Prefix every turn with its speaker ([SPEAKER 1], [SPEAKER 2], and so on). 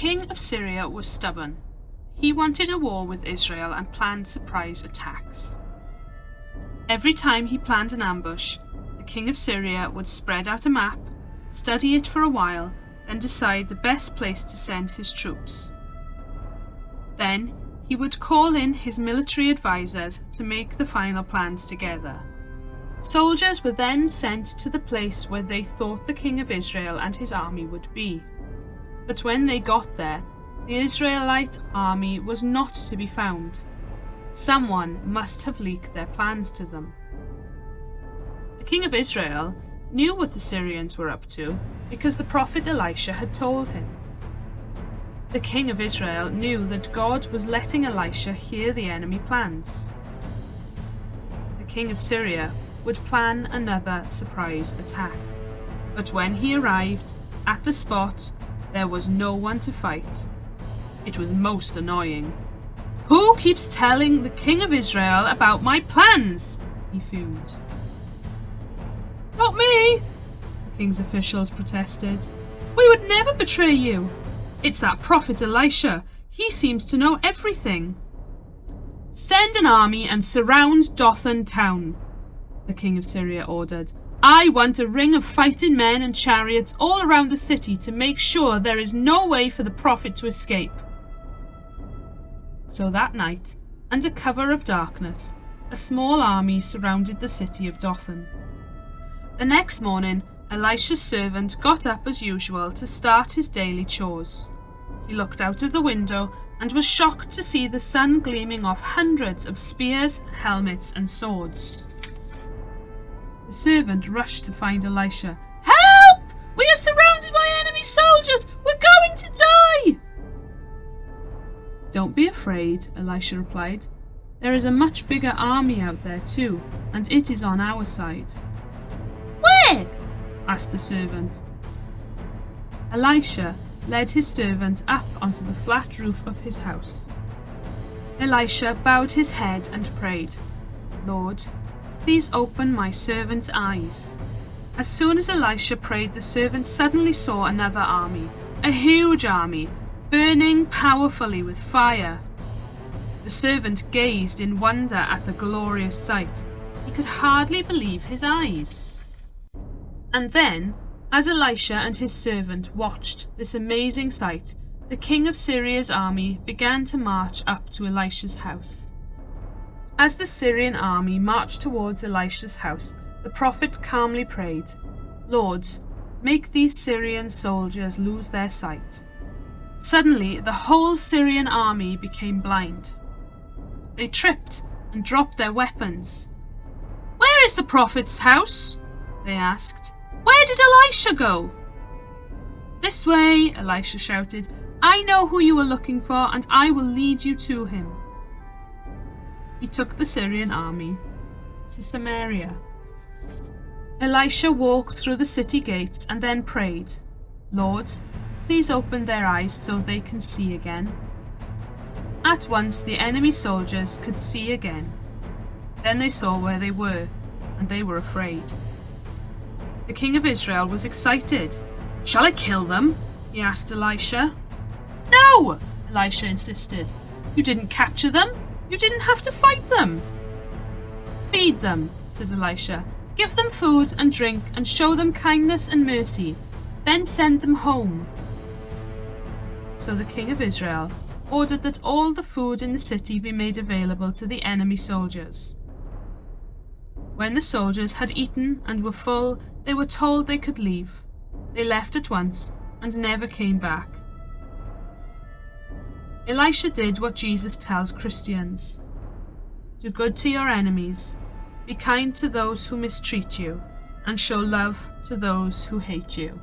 [SPEAKER 1] king of Syria was stubborn. He wanted a war with Israel and planned surprise attacks. Every time he planned an ambush, the king of Syria would spread out a map, study it for a while, then decide the best place to send his troops. Then he would call in his military advisors to make the final plans together. Soldiers were then sent to the place where they thought the king of Israel and his army would be. But when they got there, the Israelite army was not to be found. Someone must have leaked their plans to them. The king of Israel knew what the Syrians were up to because the prophet Elisha had told him. The king of Israel knew that God was letting Elisha hear the enemy plans. The king of Syria would plan another surprise attack. But when he arrived at the spot, there was no one to fight. It was most annoying. "Who keeps telling the king of Israel about my plans?" he fumed. "Not me," the king's officials protested. "We would never betray you. It's that prophet Elisha. He seems to know everything." "Send an army and surround Dothan town," the king of Syria ordered. "I want a ring of fighting men and chariots all around the city to make sure there is no way for the prophet to escape." So that night, under cover of darkness, a small army surrounded the city of Dothan. The next morning, Elisha's servant got up as usual to start his daily chores. He looked out of the window and was shocked to see the sun gleaming off hundreds of spears, helmets, and swords. The servant rushed to find Elisha. "Help! We are surrounded by enemy soldiers! We're going to die!" "Don't be afraid," Elisha replied. "There is a much bigger army out there too, and it is on our side." "Where?" asked the servant. Elisha led his servant up onto the flat roof of his house. Elisha bowed his head and prayed, "Lord, please open my servant's eyes." As soon as Elisha prayed, the servant suddenly saw another army, a huge army, burning powerfully with fire. The servant gazed in wonder at the glorious sight. He could hardly believe his eyes. And then, as Elisha and his servant watched this amazing sight, the king of Syria's army began to march up to Elisha's house. As the Syrian army marched towards Elisha's house, the prophet calmly prayed, "Lord, make these Syrian soldiers lose their sight." Suddenly, the whole Syrian army became blind. They tripped and dropped their weapons. "Where is the prophet's house?" they asked. "Where did Elisha go?" "This way," Elisha shouted. "I know who you are looking for, and I will lead you to him." He took the Syrian army to Samaria. Elisha walked through the city gates and then prayed, "Lord, please open their eyes so they can see again." At once the enemy soldiers could see again. Then they saw where they were, and they were afraid. The king of Israel was excited. "Shall I kill them?" he asked Elisha. "No!" Elisha insisted. "You didn't capture them. You didn't have to fight them." "Feed them," said Elisha. "Give them food and drink and show them kindness and mercy. Then send them home." So the king of Israel ordered that all the food in the city be made available to the enemy soldiers. When the soldiers had eaten and were full, they were told they could leave. They left at once and never came back. Elisha did what Jesus tells Christians. Do good to your enemies, be kind to those who mistreat you, and show love to those who hate you.